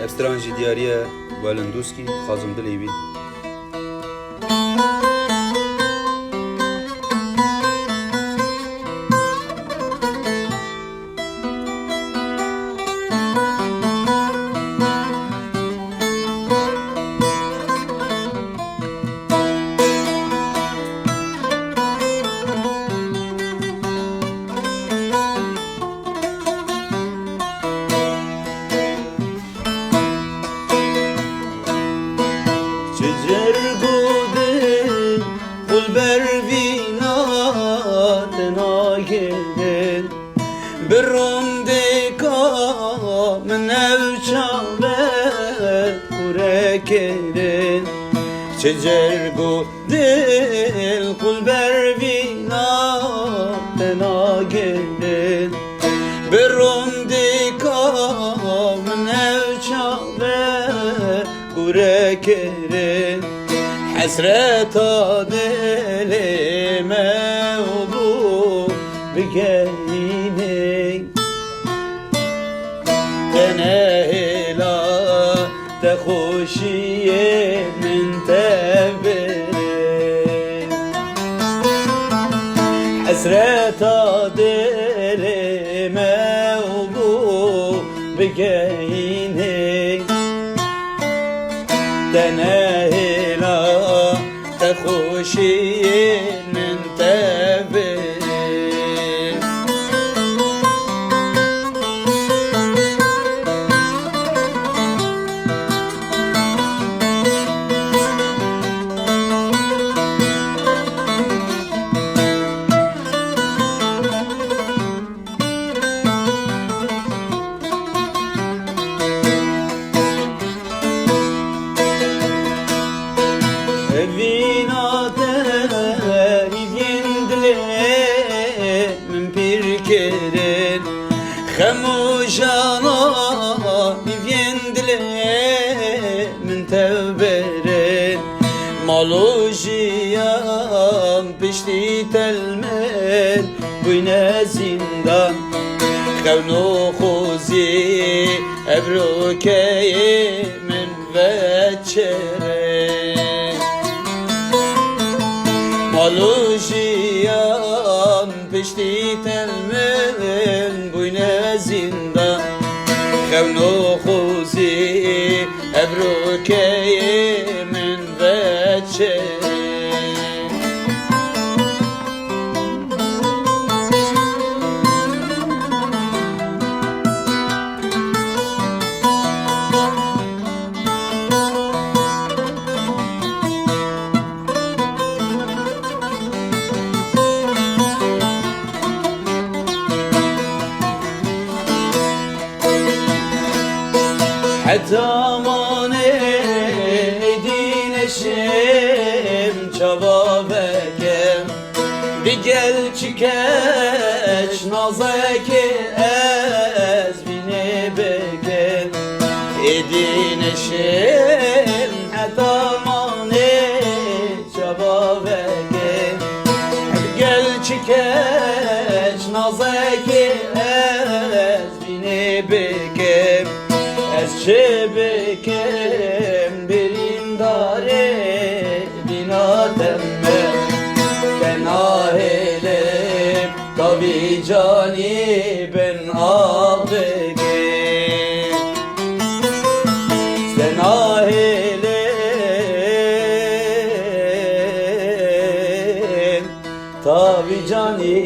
Efstranji diyariye Valenduski Kazım Dilevi. Cergudin kulber vina tenagedin Birondeka min evçavet kurekedin Cergudin kulber vina tenagedin Birondeka min evçavet kurekedin Hasreta dilime oldu bigeyni Tenehla te hoşiye min tebrin Hasreta dilime oldu bigeyni Tenehla te hoşiye min tebrin Vinate viendle min pirkerin Khamujana viendle min tevberin Malojiyam pişti telmen buyne zindan Kevno khuzi ebrukeyi min veçerin Malojiyam pişti telmen buyne zindan Kevno khuzi ebrukeyi min veçerin Hatta mane dineşim çaba bekem Digel çikeç nazeke ez bine bekem Dineşim hatta mane çaba bekem Digel çikeç nazeke ez bine bekem Ez çebekem birin dare binatemme Ben ahelem tabi cani ben ağbegem Sen ahelem tabi cani